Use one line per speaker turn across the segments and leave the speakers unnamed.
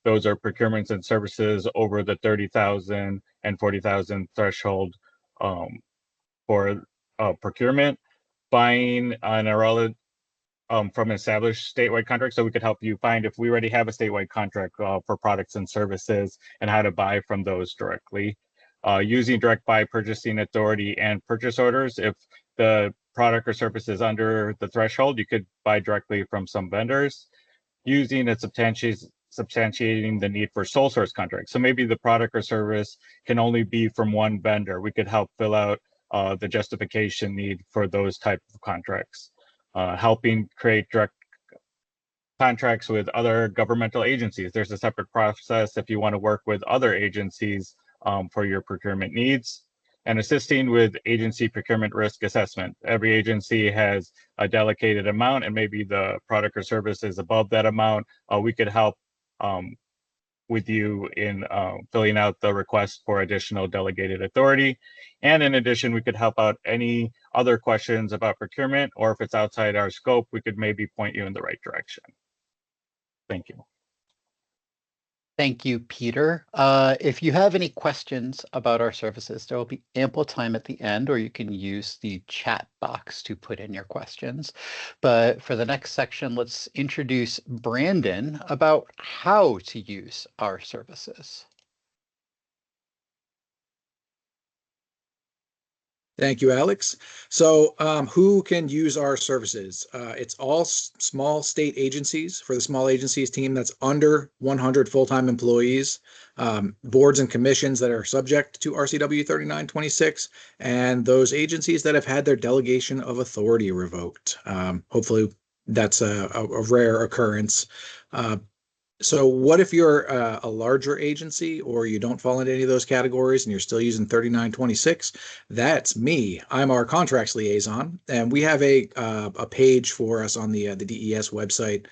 Those are procurements and services over the 30,000 and 40,000 threshold for procurement. Buying an irrelevant from an established statewide contract, so we could help you find if we already have a statewide contract for products and services and how to buy from those directly. Using direct buy purchasing authority and purchase orders. If the product or service is under the threshold, you could buy directly from some vendors. Using it substantiating the need for sole source contracts. So maybe the product or service can only be from one vendor. We could help fill out the justification need for those type of contracts. Helping create direct contracts with other governmental agencies. There's a separate process if you want to work with other agencies for your procurement needs. And assisting with agency procurement risk assessment. Every agency has a delegated amount, and maybe the product or service is above that amount. We could help with you in filling out the request for additional delegated authority. And in addition, we could help out any other questions about procurement, or if it's outside our scope, we could maybe point you in the right direction. Thank you.
Thank you, Peter. If you have any questions about our services, there will be ample time at the end, or you can use the chat box to put in your questions. But for the next section, let's introduce Brandon about how to use our services.
Thank you, Alex. So who can use our services? It's all small state agencies. For the small agencies team, that's under 100 full-time employees, boards and commissions that are subject to RCW 3926, and those agencies that have had their delegation of authority revoked. Hopefully that's a rare occurrence. So what if you're a larger agency or you don't fall into any of those categories and you're still using 3926? That's me. I'm our contracts liaison, and we have a page for us on the DES website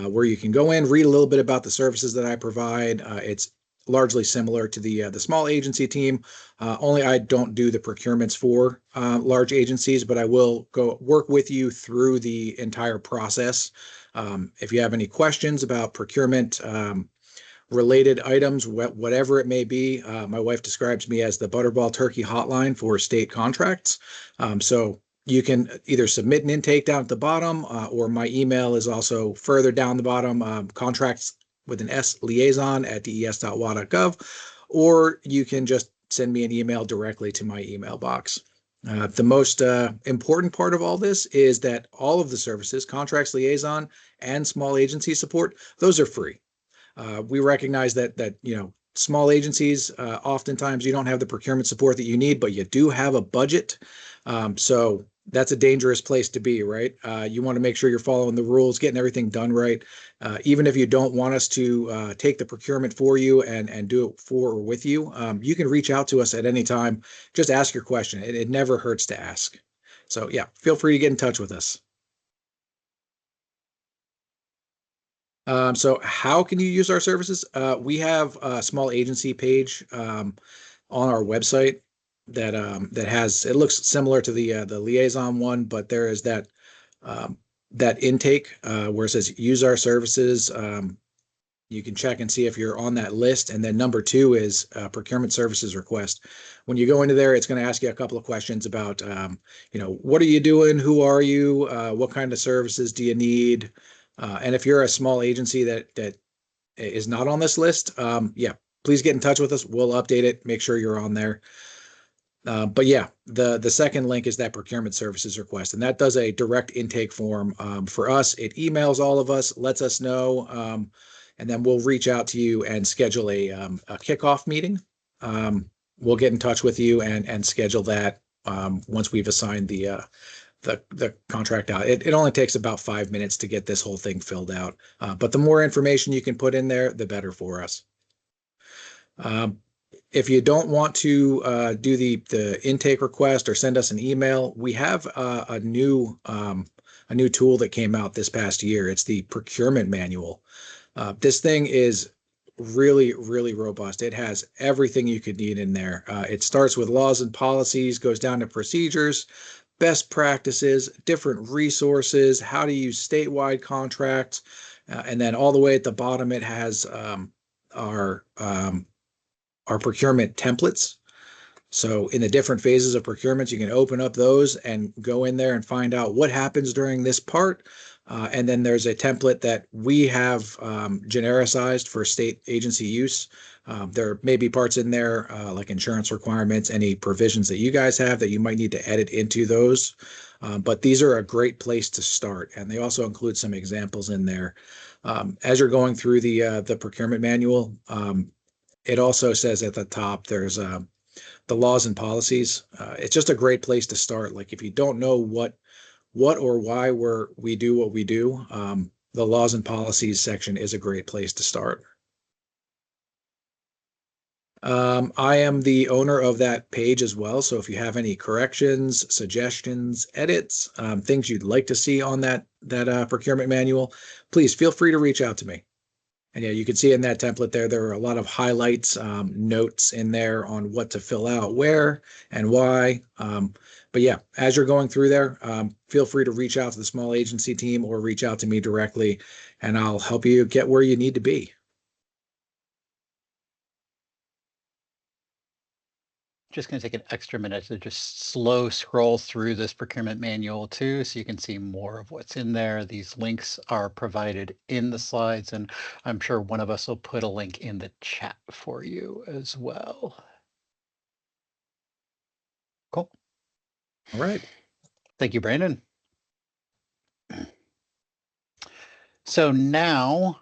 where you can go in, read a little bit about the services that I provide. It's largely similar to the small agency team, only I don't do the procurements for large agencies, but I will go work with you through the entire process. If you have any questions about procurement related items, whatever it may be, my wife describes me as the Butterball Turkey hotline for state contracts. So you can either submit an intake down at the bottom, or my email is also further down the bottom, contracts with an S liaison at des.wa.gov, or you can just send me an email directly to my email box. The most important part of all this is that all of the services, contracts liaison and small agency support, those are free. We recognize that small agencies, oftentimes you don't have the procurement support that you need, but you do have a budget. So that's a dangerous place to be, right? You want to make sure you're following the rules, getting everything done right. Even if you don't want us to take the procurement for you and do it for or with you, you can reach out to us at any time. Just ask your question. It never hurts to ask. So yeah, feel free to get in touch with us. So how can you use our services? We have a small agency page on our website that has, it looks similar to the liaison one, but there is that intake where it says use our services. You can check and see if you're on that list. And then number 2 is procurement services request. When you go into there, it's going to ask you a couple of questions about, what are you doing? Who are you? What kind of services do you need? And if you're a small agency that is not on this list, yeah, please get in touch with us. We'll update it, make sure you're on there. But yeah, the second link is that procurement services request, and that does a direct intake form for us. It emails all of us, lets us know, and then we'll reach out to you and schedule a kickoff meeting. We'll get in touch with you and schedule that once we've assigned the contract out. It only takes about 5 minutes to get this whole thing filled out. But the more information you can put in there, the better for us. If you don't want to do the intake request or send us an email, we have a new tool that came out this past year. It's the procurement manual. This thing is really, really robust. It has everything you could need in there. It starts with laws and policies, goes down to procedures, best practices, different resources, how to use statewide contracts, And then all the way at the bottom, it has our procurement templates. So in the different phases of procurement, you can open up those and go in there and find out what happens during this part. And then there's a template that we have genericized for state agency use. There may be parts in there like insurance requirements, any provisions that you guys have that you might need to edit into those. But these are a great place to start. And they also include some examples in there. As you're going through the procurement manual, it also says at the top, there's the laws and policies. It's just a great place to start. Like if you don't know what or why we do what we do, the laws and policies section is a great place to start. I am the owner of that page as well. So if you have any corrections, suggestions, edits, things you'd like to see on that procurement manual, please feel free to reach out to me. And yeah, you can see in that template there are a lot of highlights, notes in there on what to fill out where and why. But yeah, as you're going through there, feel free to reach out to the small agency team or reach out to me directly, and I'll help you get where you need to be.
Just going to take an extra minute to just slow scroll through this procurement manual too, so you can see more of what's in there. These links are provided in the slides, and I'm sure one of us will put a link in the chat for you as well. Cool.
All right.
Thank you, Brandon. So now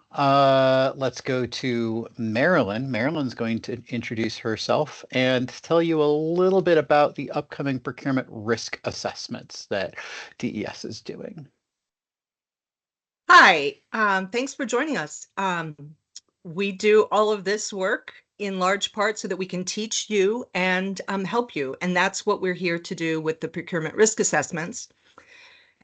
let's go to Marilyn. Marilyn's going to introduce herself and tell you a little bit about the upcoming procurement risk assessments that DES is doing.
Hi, thanks for joining us. We do all of this work in large part so that we can teach you and help you. And that's what we're here to do with the procurement risk assessments.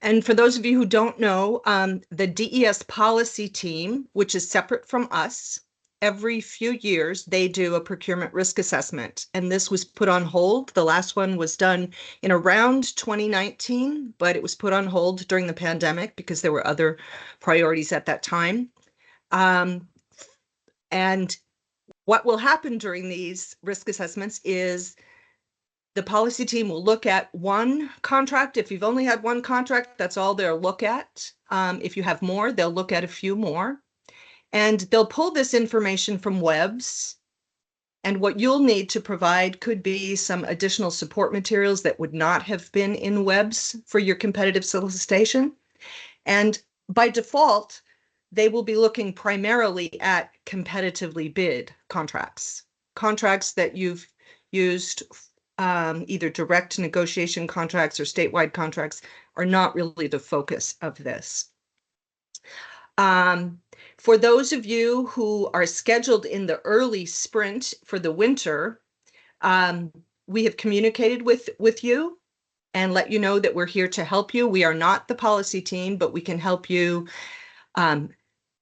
And for those of you who don't know, the DES policy team, which is separate from us, every few years they do a procurement risk assessment. And this was put on hold. The last one was done in around 2019, but it was put on hold during the pandemic because there were other priorities at that time. And what will happen during these risk assessments is the policy team will look at one contract. If you've only had one contract, that's all they'll look at. If you have more, they'll look at a few more. And they'll pull this information from webs. And what you'll need to provide could be some additional support materials that would not have been in webs for your competitive solicitation. And by default, they will be looking primarily at competitively bid contracts that you've used. Either direct negotiation contracts or statewide contracts are not really the focus of this. For those of you who are scheduled in the early sprint for the winter, we have communicated with you and let you know that we're here to help you. We are not the policy team, but we can help you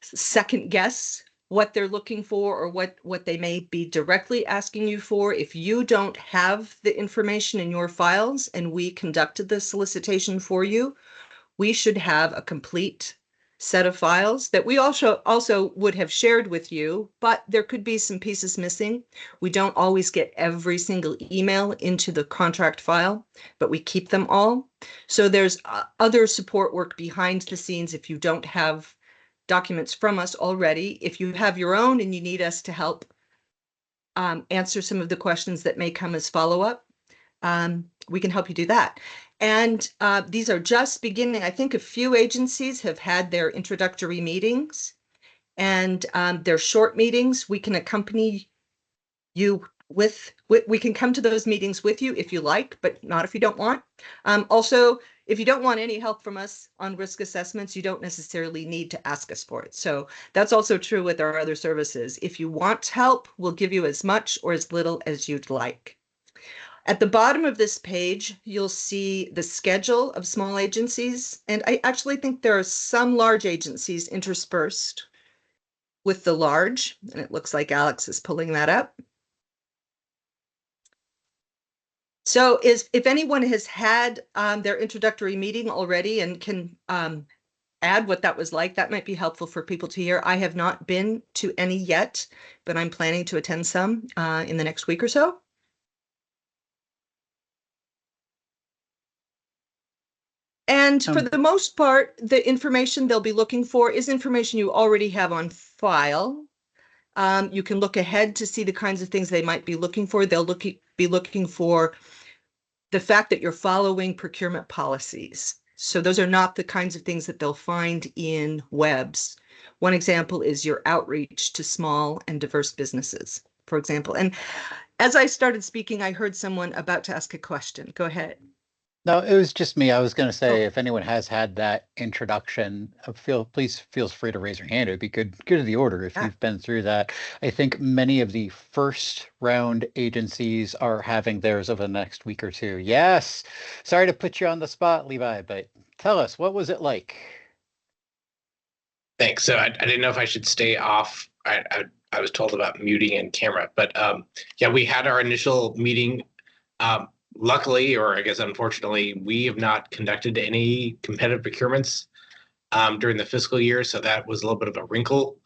second guess what they're looking for or what they may be directly asking you for. If you don't have the information in your files and we conducted the solicitation for you, we should have a complete set of files that we also would have shared with you, but there could be some pieces missing. We don't always get every single email into the contract file, but we keep them all. So there's other support work behind the scenes if you don't have documents from us already. If you have your own and you need us to help answer some of the questions that may come as follow-up, we can help you do that. And these are just beginning. I think a few agencies have had their introductory meetings, and they're short meetings. We can accompany you we can come to those meetings with you if you like, but not if you don't want. Also, if you don't want any help from us on risk assessments, you don't necessarily need to ask us for it. So that's also true with our other services. If you want help, we'll give you as much or as little as you'd like. At the bottom of this page, you'll see the schedule of small agencies. And I actually think there are some large agencies interspersed with the large, and it looks like Alex is pulling that up. So if anyone has had their introductory meeting already and can add what that was like, that might be helpful for people to hear. I have not been to any yet, but I'm planning to attend some in the next week or so. And for the most part, the information they'll be looking for is information you already have on file. You can look ahead to see the kinds of things they might be looking for. They'll be looking for the fact that you're following procurement policies. So those are not the kinds of things that they'll find in webs. One example is your outreach to small and diverse businesses, for example. And as I started speaking, I heard someone about to ask a question. Go ahead.
No, it was just me. I was going to say,
Oh.
if anyone has had that introduction, please feel free to raise your hand. It'd be good to the order if you've been through that. I think many of the first round agencies are having theirs over the next week or two. Yes. Sorry to put you on the spot, Levi, but tell us, what was it like?
Thanks. So I didn't know if I should stay off. I was told about muting and camera, but yeah, we had our initial meeting. Luckily, or I guess unfortunately, we have not conducted any competitive procurements during the fiscal year, so that was a little bit of a wrinkle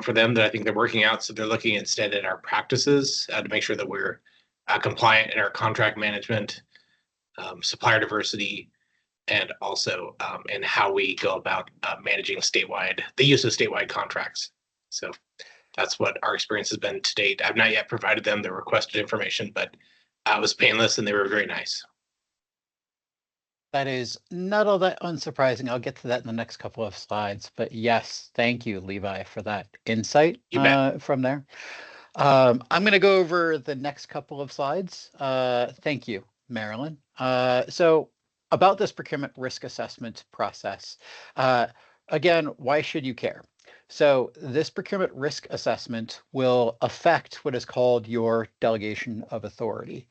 for them that I think they're working out. So they're looking instead at our practices to make sure that we're compliant in our contract management, supplier diversity, and also in how we go about managing the use of statewide contracts. So that's what our experience has been to date. I've not yet provided them the requested information, but it was painless and they were very nice.
That is not all that unsurprising. I'll get to that in the next couple of slides. But yes, thank you, Levi, for that insight from there. I'm going to go over the next couple of slides. Thank you, Marilyn. So about this procurement risk assessment process, again, why should you care? So this procurement risk assessment will affect what is called your delegation of authority.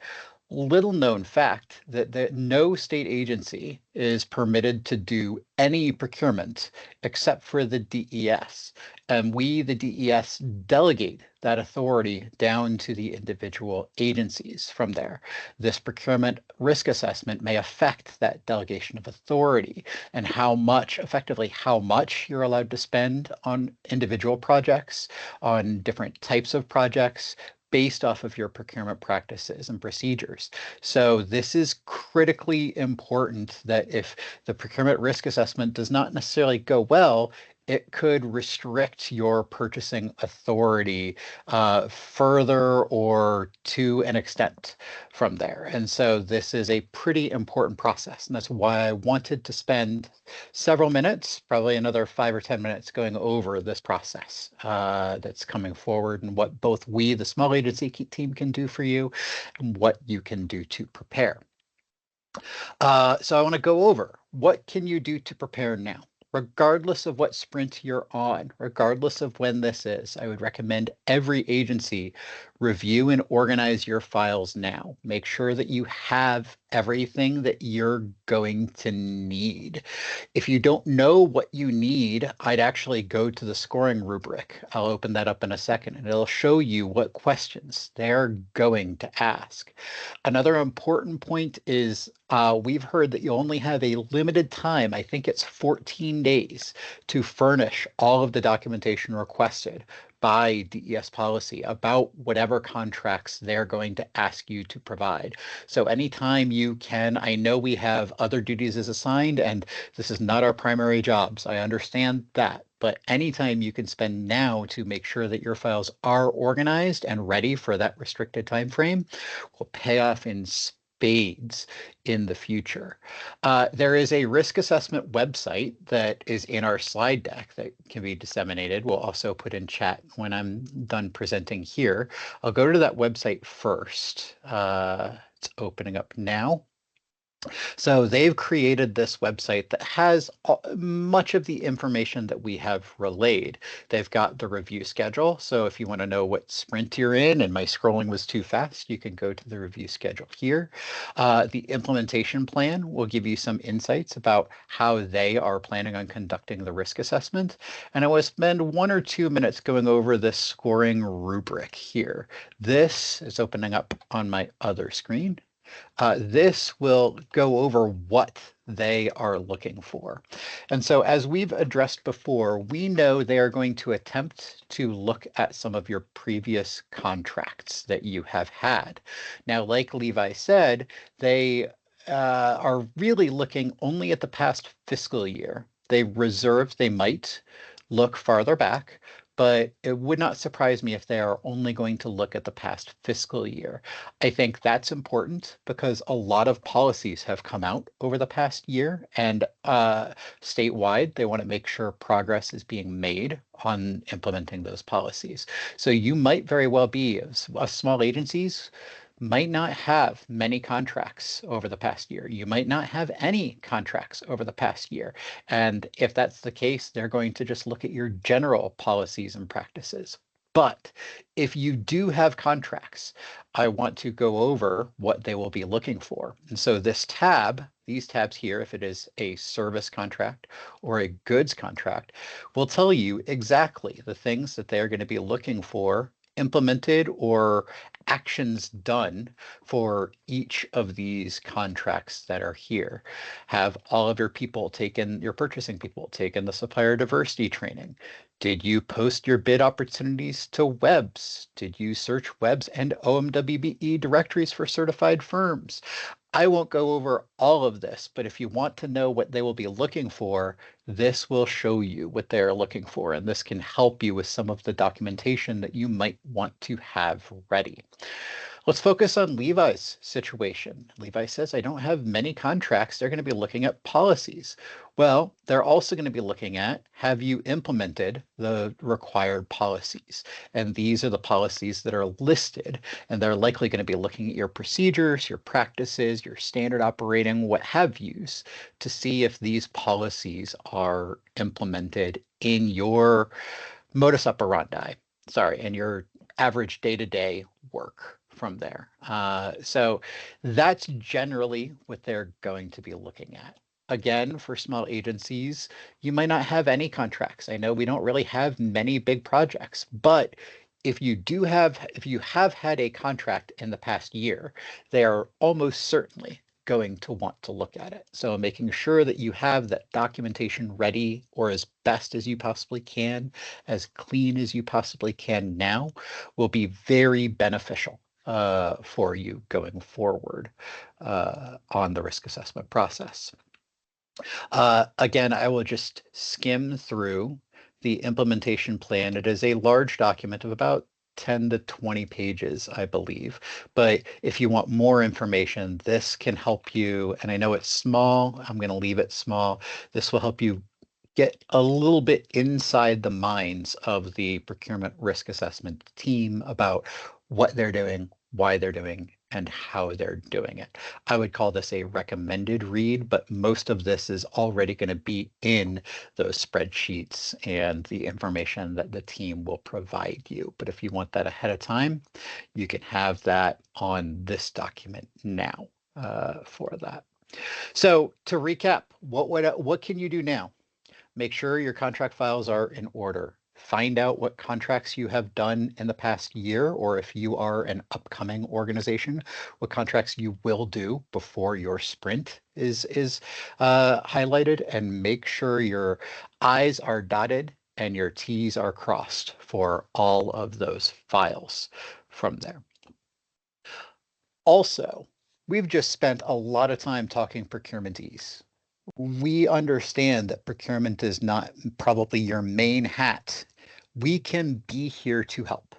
Little known fact that no state agency is permitted to do any procurement except for the DES. And we, the DES, delegate that authority down to the individual agencies from there. This procurement risk assessment may affect that delegation of authority and effectively how much you're allowed to spend on individual projects, on different types of projects, based off of your procurement practices and procedures. So this is critically important that if the procurement risk assessment does not necessarily go well, it could restrict your purchasing authority further or to an extent from there. And so this is a pretty important process. And that's why I wanted to spend several minutes, probably another 5 or 10 minutes, going over this process that's coming forward and what both we, the small agency team, can do for you and what you can do to prepare. So I want to go over what can you do to prepare now. Regardless of what sprint you're on, regardless of when this is, I would recommend every agency review and organize your files now. Make sure that you have everything that you're going to need. If you don't know what you need, I'd actually go to the scoring rubric. I'll open that up in a second and it'll show you what questions they're going to ask. Another important point is we've heard that you only have a limited time, I think it's 14 days, to furnish all of the documentation requested by DES policy about whatever contracts they're going to ask you to provide. So anytime you can, I know we have other duties as assigned, and this is not our primary jobs. I understand that. But anytime you can spend now to make sure that your files are organized and ready for that restricted time frame will pay off in spades in the future. There is a risk assessment website that is in our slide deck that can be disseminated. We'll also put in chat when I'm done presenting here. I'll go to that website first. It's opening up now. So they've created this website that has much of the information that we have relayed. They've got the review schedule. So if you want to know what sprint you're in and my scrolling was too fast, you can go to the review schedule here. The implementation plan will give you some insights about how they are planning on conducting the risk assessment. And I will spend 1 or 2 minutes going over this scoring rubric here. This is opening up on my other screen. This will go over what they are looking for. And so as we've addressed before, we know they are going to attempt to look at some of your previous contracts that you have had. Now, like Levi said, they are really looking only at the past fiscal year. They might look farther back, but it would not surprise me if they are only going to look at the past fiscal year. I think that's important because a lot of policies have come out over the past year, and statewide, they want to make sure progress is being made on implementing those policies. So you might very well be, small agencies might not have many contracts over the past year. You might not have any contracts over the past year. And if that's the case, they're going to just look at your general policies and practices. But if you do have contracts, I want to go over what they will be looking for. And so these tabs here, if it is a service contract or a goods contract, will tell you exactly the things that they are going to be looking for implemented or actions done for each of these contracts that are here. Have all of your purchasing people taken the supplier diversity training? Did you post your bid opportunities to webs? Did you search webs and OMWBE directories for certified firms? I won't go over all of this, but if you want to know what they will be looking for, this will show you what they're looking for, and this can help you with some of the documentation that you might want to have ready. Let's focus on Levi's situation. Levi says, I don't have many contracts. They're going to be looking at policies. Well, they're also going to be looking at, have you implemented the required policies? And these are the policies that are listed, and they're likely going to be looking at your procedures, your practices, your standard operating, what have yous, to see if these policies are implemented in your modus operandi, in your average day-to-day work from there. So that's generally what they're going to be looking at. Again, for small agencies, you might not have any contracts. I know we don't really have many big projects, but if you have had a contract in the past year, they are almost certainly going to want to look at it. So making sure that you have that documentation ready, or as best as you possibly can, as clean as you possibly can now, will be very beneficial for you going forward on the risk assessment process. Again, I will just skim through the implementation plan. It is a large document of about 10 to 20 pages, I believe. But if you want more information, this can help you. And I know it's small. I'm going to leave it small. This will help you get a little bit inside the minds of the procurement risk assessment team about what they're doing, why they're doing, and how they're doing it. I would call this a recommended read, but most of this is already going to be in those spreadsheets and the information that the team will provide you. But if you want that ahead of time, you can have that on this document now for that. So to recap, what can you do now? Make sure your contract files are in order. Find out what contracts you have done in the past year, or if you are an upcoming organization, what contracts you will do before your sprint is highlighted, and make sure your I's are dotted and your T's are crossed for all of those files from there. Also, we've just spent a lot of time talking procurementese. We understand that procurement is not probably your main hat. We can be here to help.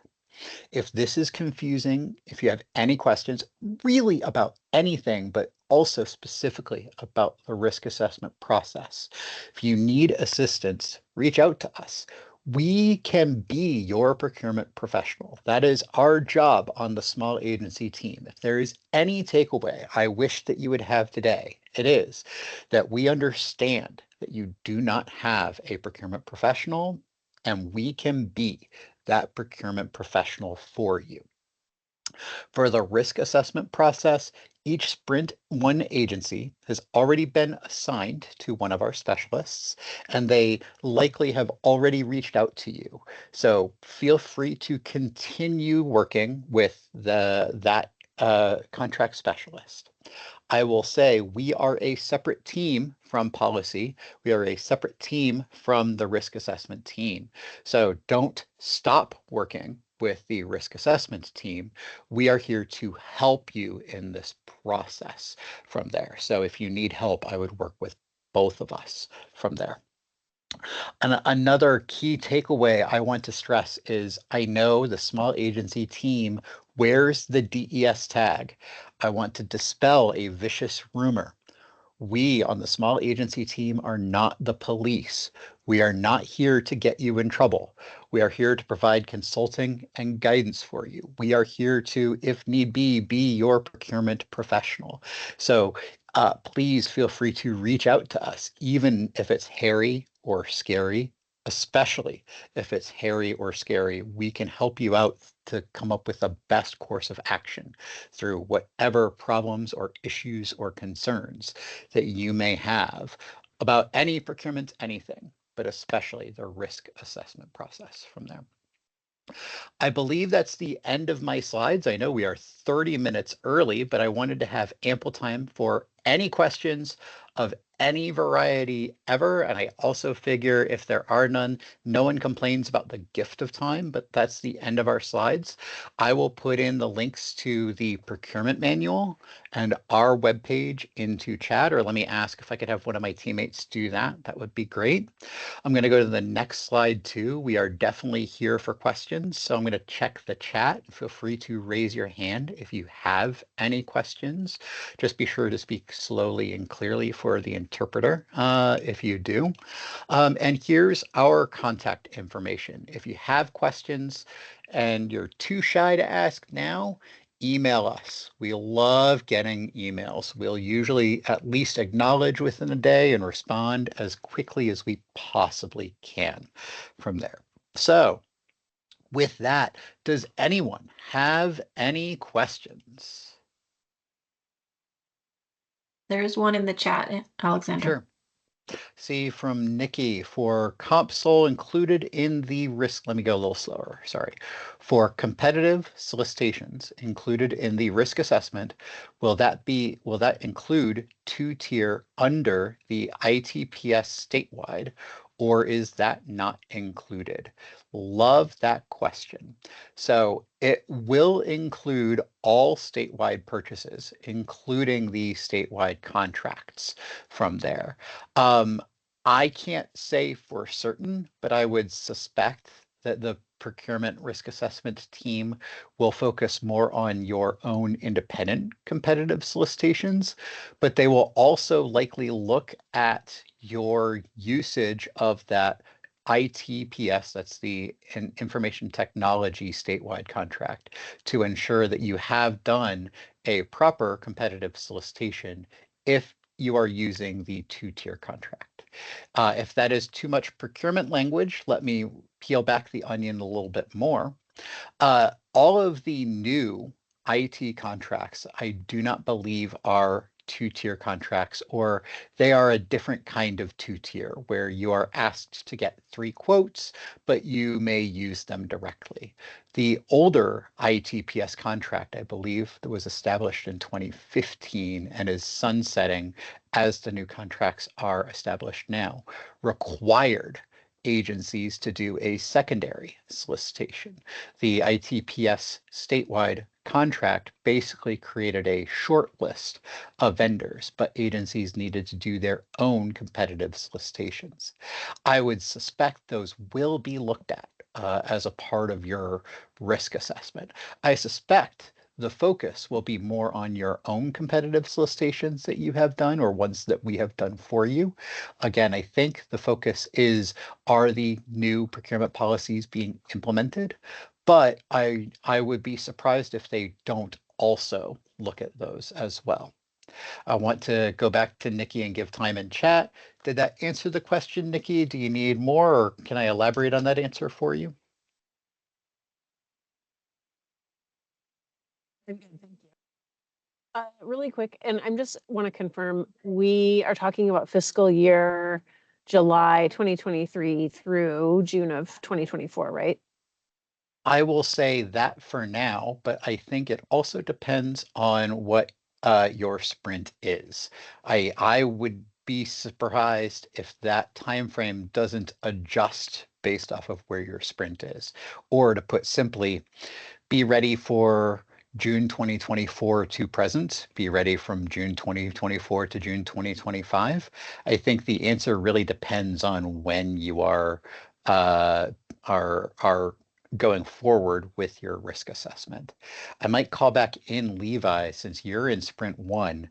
If this is confusing, if you have any questions really about anything, but also specifically about the risk assessment process, if you need assistance, reach out to us. We can be your procurement professional. That is our job on the small agency team. If there is any takeaway I wish that you would have today, it is that we understand that you do not have a procurement professional, and we can be that procurement professional for you. For the risk assessment process, each sprint, one agency has already been assigned to one of our specialists, and they likely have already reached out to you. So feel free to continue working with that contract specialist. I will say we are a separate team from policy. We are a separate team from the risk assessment team. So don't stop working with the risk assessment team. We are here to help you in this process from there. So if you need help, I would work with both of us from there. And another key takeaway I want to stress is I know the small agency team wears the DES tag. I want to dispel a vicious rumor. We on the small agency team are not the police. We are not here to get you in trouble. We are here to provide consulting and guidance for you. We are here to, if need be your procurement professional. So please feel free to reach out to us, even if it's hairy or scary, especially if it's hairy or scary. We can help you out to come up with the best course of action through whatever problems or issues or concerns that you may have about any procurement, anything, but especially the risk assessment process from there. I believe that's the end of my slides. I know we are 30 minutes early, but I wanted to have ample time for any questions of any variety ever. And I also figure if there are none, no one complains about the gift of time, but that's the end of our slides. I will put in the links to the procurement manual and our webpage into chat, or let me ask if I could have one of my teammates do that. That would be great. I'm going to go to the next slide too. We are definitely here for questions. So I'm going to check the chat. Feel free to raise your hand if you have any questions. Just be sure to speak slowly and clearly for the interpreter if you do. And here's our contact information. If you have questions and you're too shy to ask now, email us. We love getting emails. We'll usually at least acknowledge within a day and respond as quickly as we possibly can from there. So with that, does anyone have any questions?
There's one in the chat, Alexander.
Sure. See from Nikki for comp sole included in the risk. Let me go a little slower. Sorry. For competitive solicitations included in the risk assessment, will that include two-tier under the ITPS statewide, or is that not included? Love that question. So it will include all statewide purchases, including the statewide contracts from there. I can't say for certain, but I would suspect that the procurement risk assessment team will focus more on your own independent competitive solicitations, but they will also likely look at your usage of that ITPS, that's the information technology statewide contract, to ensure that you have done a proper competitive solicitation if you are using the two-tier contract. If that is too much procurement language, let me peel back the onion a little bit more. All of the new IT contracts, I do not believe are two-tier contracts, or they are a different kind of two-tier where you are asked to get 3 quotes, but you may use them directly. The older ITPS contract, I believe, that was established in 2015 and is sunsetting as the new contracts are established now, required agencies to do a secondary solicitation. The ITPS statewide contract basically created a short list of vendors, but agencies needed to do their own competitive solicitations. I would suspect those will be looked at as a part of your risk assessment. I suspect the focus will be more on your own competitive solicitations that you have done or ones that we have done for you. Again, I think the focus is, are the new procurement policies being implemented? But I would be surprised if they don't also look at those as well. I want to go back to Nikki and give time in chat. Did that answer the question, Nikki? Do you need more, or can I elaborate on that answer for you?
I'm good, thank you. Really quick, and I'm just want to confirm, we are talking about fiscal year July 2023 through June of 2024, right?
I will say that for now, but I think it also depends on what your sprint is. I would be surprised if that time frame doesn't adjust based off of where your sprint is. Or to put simply, be ready for June 2024 to present, be ready from June 2024 to June 2025. I think the answer really depends on when you are are going forward with your risk assessment. I might call back in Levi, since you're in sprint one.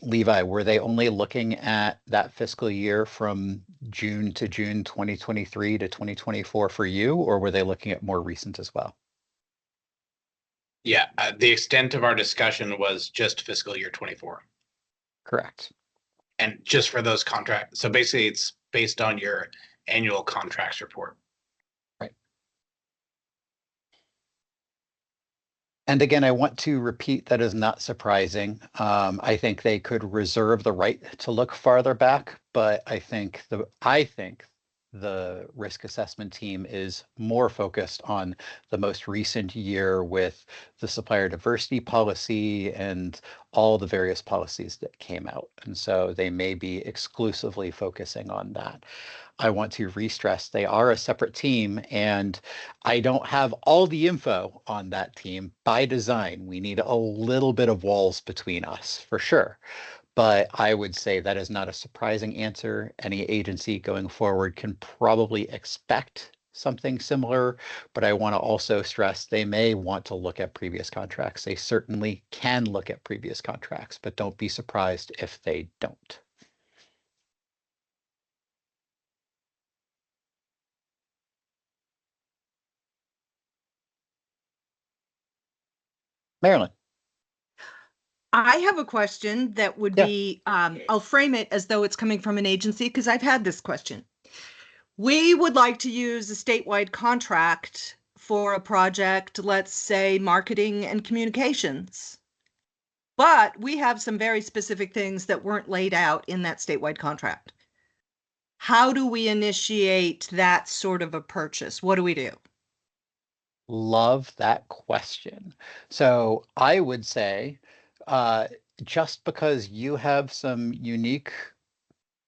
Levi, were they only looking at that fiscal year from June to June 2023 to 2024 for you, or were they looking at more recent as well?
Yeah, the extent of our discussion was just fiscal year 24.
Correct.
And just for those contracts. So basically it's based on your annual contracts report.
Right. And again, I want to repeat that is not surprising. I think they could reserve the right to look farther back, but I think the risk assessment team is more focused on the most recent year with the supplier diversity policy and all the various policies that came out. And so they may be exclusively focusing on that. I want to re-stress they are a separate team, and I don't have all the info on that team by design. We need a little bit of walls between us for sure. But I would say that is not a surprising answer. Any agency going forward can probably expect something similar, but I want to also stress they may want to look at previous contracts. They certainly can look at previous contracts, but don't be surprised if they don't. Marilyn.
I have a question that would
Yeah.
be, I'll frame it as though it's coming from an agency because I've had this question. We would like to use a statewide contract for a project, let's say marketing and communications. But we have some very specific things that weren't laid out in that statewide contract. How do we initiate that sort of a purchase? What do we do?
Love that question. So I would say, just because you have some unique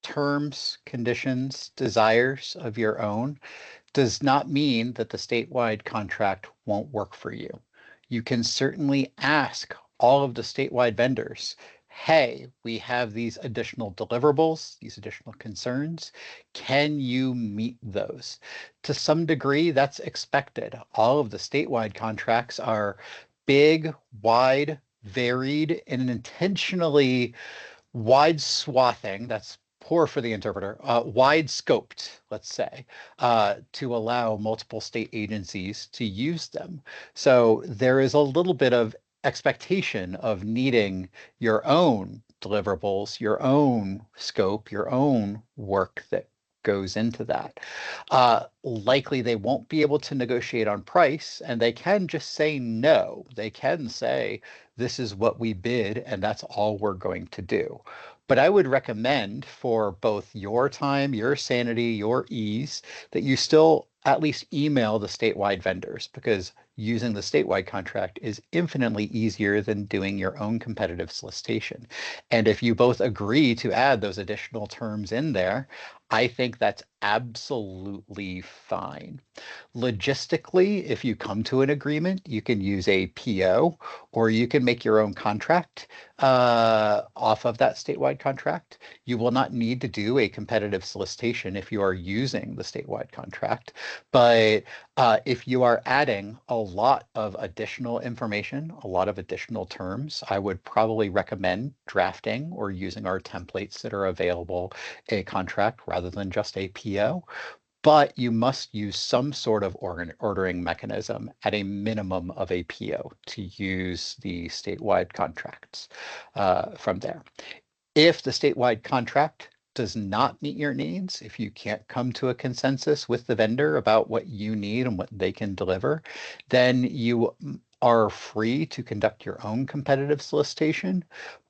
terms, conditions, desires of your own, does not mean that the statewide contract won't work for you. You can certainly ask all of the statewide vendors, hey, we have these additional deliverables, these additional concerns. Can you meet those? To some degree, that's expected. All of the statewide contracts are big, wide, varied, and intentionally wide swathing, that's poor for the interpreter, wide scoped, let's say, to allow multiple state agencies to use them. So there is a little bit of expectation of needing your own deliverables, your own scope, your own work that goes into that. Likely they won't be able to negotiate on price, and they can just say no. They can say, this is what we bid, and that's all we're going to do. But I would recommend, for both your time, your sanity, your ease, that you still at least email the statewide vendors, because using the statewide contract is infinitely easier than doing your own competitive solicitation. And if you both agree to add those additional terms in there, I think that's absolutely fine. Logistically, if you come to an agreement, you can use a PO, or you can make your own contract off of that statewide contract. You will not need to do a competitive solicitation if you are using the statewide contract. But if you are adding a lot of additional information, a lot of additional terms, I would probably recommend drafting or using our templates that are available a contract rather than just a PO. But you must use some sort of ordering mechanism at a minimum of a PO to use the statewide contracts from there. If the statewide contract does not meet your needs, if you can't come to a consensus with the vendor about what you need and what they can deliver, then you are free to conduct your own competitive solicitation,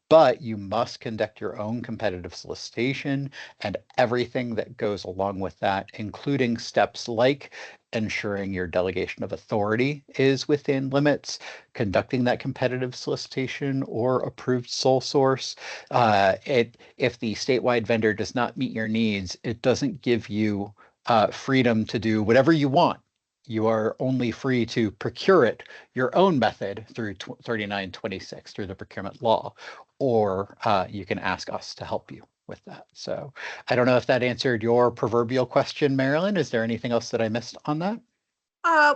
but you must conduct your own competitive solicitation and everything that goes along with that, including steps like ensuring your delegation of authority is within limits, conducting that competitive solicitation or approved sole source. If the statewide vendor does not meet your needs, it doesn't give you freedom to do whatever you want. You are only free to procure it your own method through 3926 through the procurement law, or you can ask us to help you with that. So I don't know if that answered your proverbial question, Marilyn. Is there anything else that I missed on that?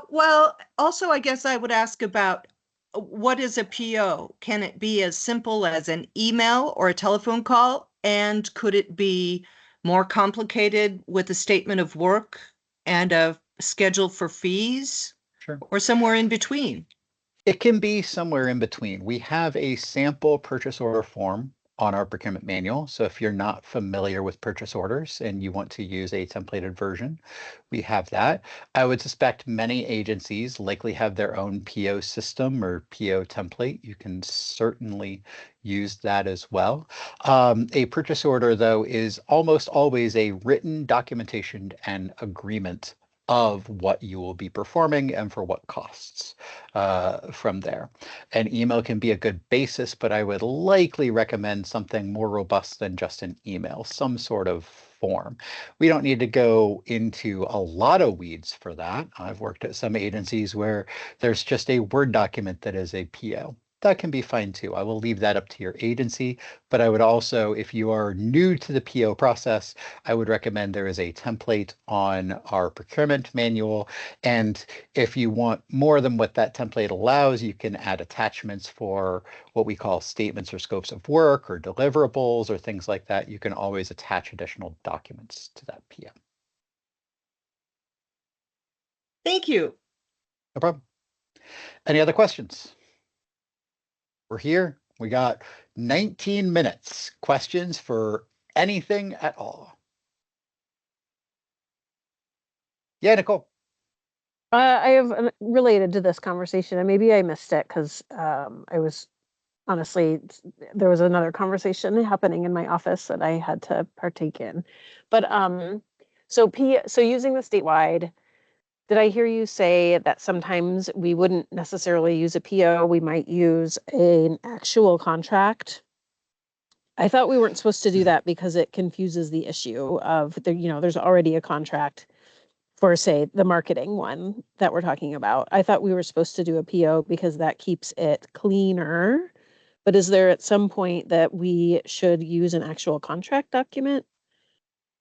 Well, also, I guess I would ask about what is a PO? Can it be as simple as an email or a telephone call? And could it be more complicated with a statement of work and a schedule for fees,
Sure.
or somewhere in between?
It can be somewhere in between. We have a sample purchase order form on our procurement manual. So if you're not familiar with purchase orders and you want to use a templated version, we have that. I would suspect many agencies likely have their own PO system or PO template. You can certainly use that as well. A purchase order, though, is almost always a written documentation and agreement of what you will be performing and for what costs from there. An email can be a good basis, but I would likely recommend something more robust than just an email, some sort of form. We don't need to go into a lot of weeds for that. I've worked at some agencies where there's just a Word document that is a PO. That can be fine too. I will leave that up to your agency, but I would also, if you are new to the PO process, I would recommend there is a template on our procurement manual. And if you want more than what that template allows, you can add attachments for what we call statements or scopes of work or deliverables or things like that. You can always attach additional documents to that PO.
Thank you.
No problem. Any other questions? We're here. We got 19 minutes. Questions for anything at all? Yeah, Nicole.
I have related to this conversation, and maybe I missed it because I was honestly, there was another conversation happening in my office that I had to partake in. But so using the statewide, did I hear you say that sometimes we wouldn't necessarily use a PO, we might use an actual contract? I thought we weren't supposed to do that because it confuses the issue of there's already a contract for, say, the marketing one that we're talking about. I thought we were supposed to do a PO because that keeps it cleaner. But is there at some point that we should use an actual contract document?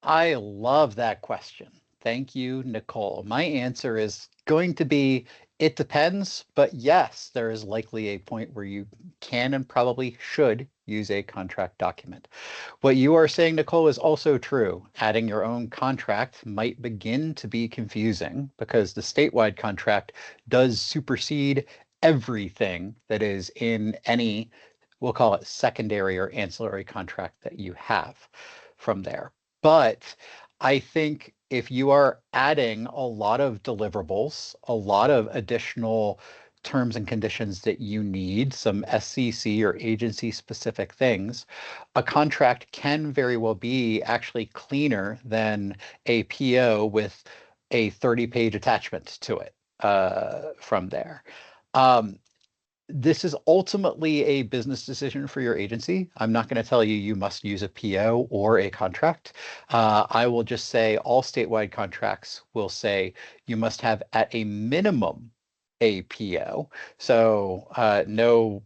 I love that question. Thank you, Nicole. My answer is going to be it depends, but yes, there is likely a point where you can and probably should use a contract document. What you are saying, Nicole, is also true. Adding your own contract might begin to be confusing because the statewide contract does supersede everything that is in any, we'll call it secondary or ancillary contract that you have from there. But I think if you are adding a lot of deliverables, a lot of additional terms and conditions that you need, some SCC or agency specific things, a contract can very well be actually cleaner than a PO with a 30-page attachment to it from there. This is ultimately a business decision for your agency. I'm not going to tell you you must use a PO or a contract. I will just say all statewide contracts will say you must have at a minimum a PO. So no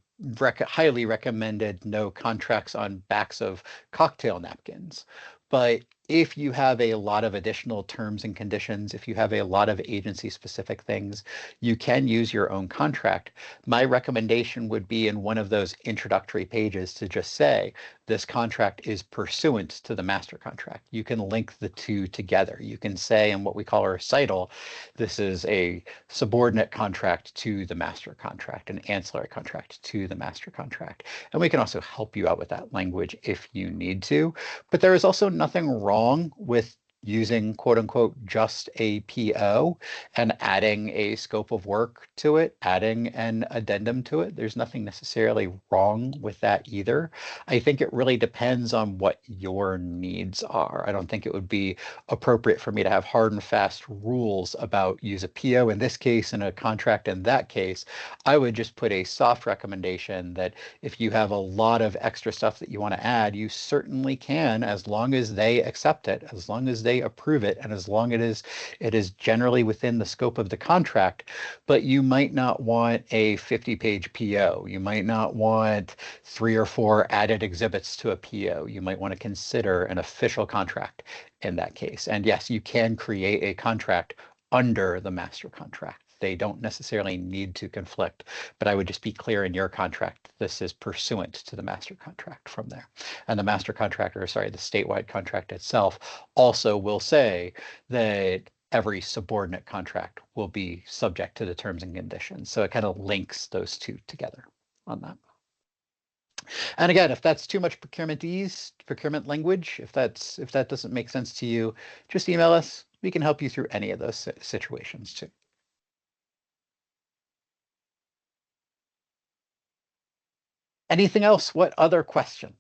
highly recommended no contracts on backs of cocktail napkins. But if you have a lot of additional terms and conditions, if you have a lot of agency specific things, you can use your own contract. My recommendation would be in one of those introductory pages to just say, this contract is pursuant to the master contract. You can link the two together. You can say in what we call a recital, this is a subordinate contract to the master contract, an ancillary contract to the master contract. And we can also help you out with that language if you need to. But there is also nothing wrong with using quote unquote just a PO and adding a scope of work to it, adding an addendum to it. There's nothing necessarily wrong with that either. I think it really depends on what your needs are. I don't think it would be appropriate for me to have hard and fast rules about use a PO in this case and a contract in that case. I would just put a soft recommendation that if you have a lot of extra stuff that you want to add, you certainly can, as long as they accept it, as long as they approve it, and as long as it is generally within the scope of the contract. But you might not want a 50-page PO. You might not want 3 or 4 added exhibits to a PO. You might want to consider an official contract in that case. And yes, you can create a contract under the master contract. They don't necessarily need to conflict, but I would just be clear in your contract, this is pursuant to the master contract from there. And the master contract, or sorry, the statewide contract itself also will say that every subordinate contract will be subject to the terms and conditions. So it kind of links those two together on that. And again, if that's too much procurement language, if that doesn't make sense to you, just email us. We can help you through any of those situations too. Anything else? What other questions?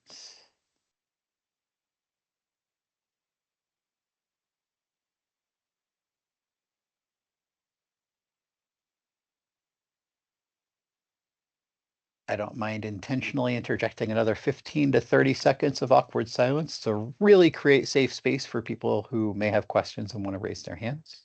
I don't mind intentionally interjecting another 15 to 30 seconds of awkward silence to really create safe space for people who may have questions and want to raise their hands.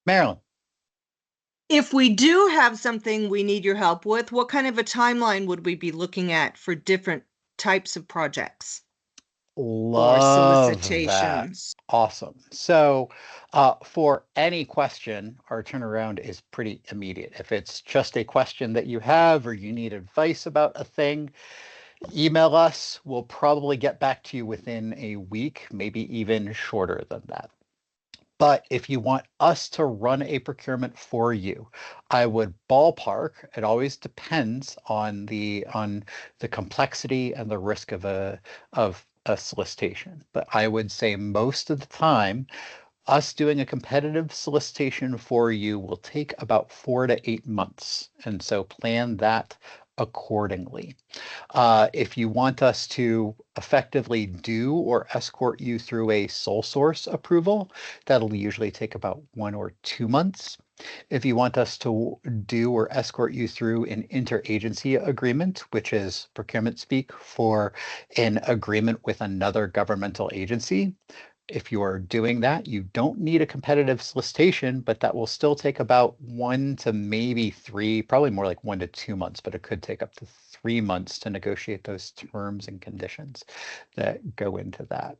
Marilyn.
If we do have something we need your help with, what kind of a timeline would we be looking at for different types of projects or
Love that.
solicitations?
Awesome. So for any question, our turnaround is pretty immediate. If it's just a question that you have or you need advice about a thing, email us. We'll probably get back to you within a week, maybe even shorter than that. But if you want us to run a procurement for you, I would ballpark. It always depends on the complexity and the risk of a solicitation. But I would say most of the time, us doing a competitive solicitation for you will take about 4 to 8 months. And so plan that accordingly. If you want us to effectively do or escort you through a sole source approval, that'll usually take about 1 or 2 months. If you want us to do or escort you through an interagency agreement, which is procurement speak for an agreement with another governmental agency, if you are doing that, you don't need a competitive solicitation, but that will still take about 1 to maybe 3, probably more like 1 to 2 months, but it could take up to 3 months to negotiate those terms and conditions that go into that.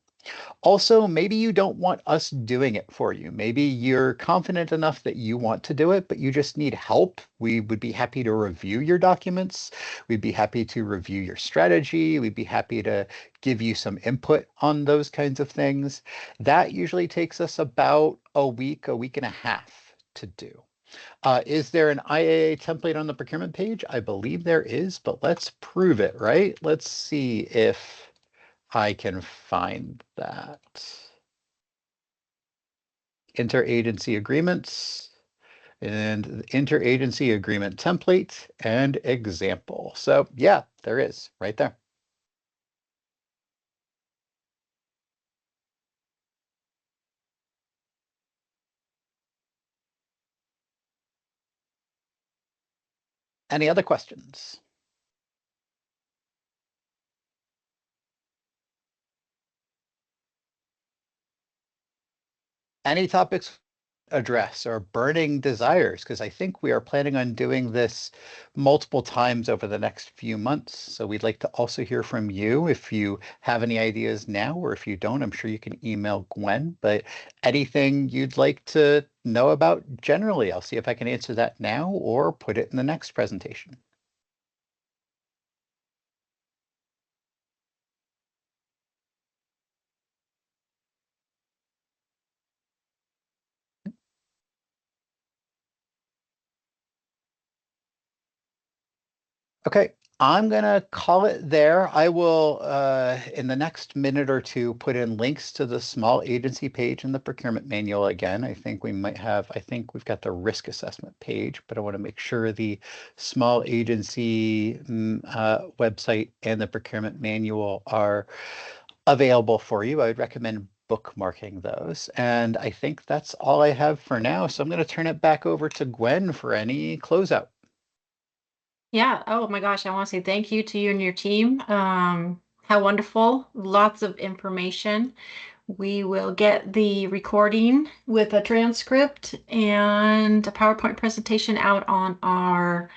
Also, maybe you don't want us doing it for you. Maybe you're confident enough that you want to do it, but you just need help. We would be happy to review your documents. We'd be happy to review your strategy. We'd be happy to give you some input on those kinds of things. That usually takes us about a week and a half to do. Is there an IAA template on the procurement page? I believe there is, but let's prove it, right? Let's see if I can find that. Interagency agreements and the interagency agreement template and example. So yeah, there is right there. Any other questions? Any topics address or burning desires? Because I think we are planning on doing this multiple times over the next few months. So we'd like to also hear from you if you have any ideas now, or if you don't, I'm sure you can email Gwen, but anything you'd like to know about generally, I'll see if I can answer that now or put it in the next presentation. Okay, I'm gonna call it there. I will, in the next minute or two, put in links to the small agency page in the procurement manual again. I think we've got the risk assessment page, but I want to make sure the small agency website and the procurement manual are available for you. I would recommend bookmarking those. And I think that's all I have for now. So I'm going to turn it back over to Gwen for any closeout.
Yeah. Oh my gosh. I want to say thank you to you and your team. How wonderful. Lots of information. We will get the recording with a transcript and a PowerPoint presentation out on our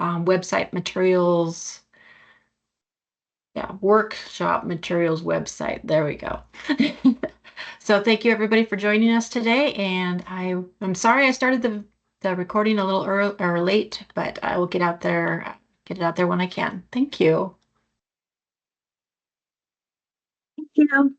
website materials. Yeah, workshop materials website. There we go. So thank you everybody for joining us today. And I'm sorry I started the recording a little early or late, but I will get it out there when I can. Thank you.
Thank you.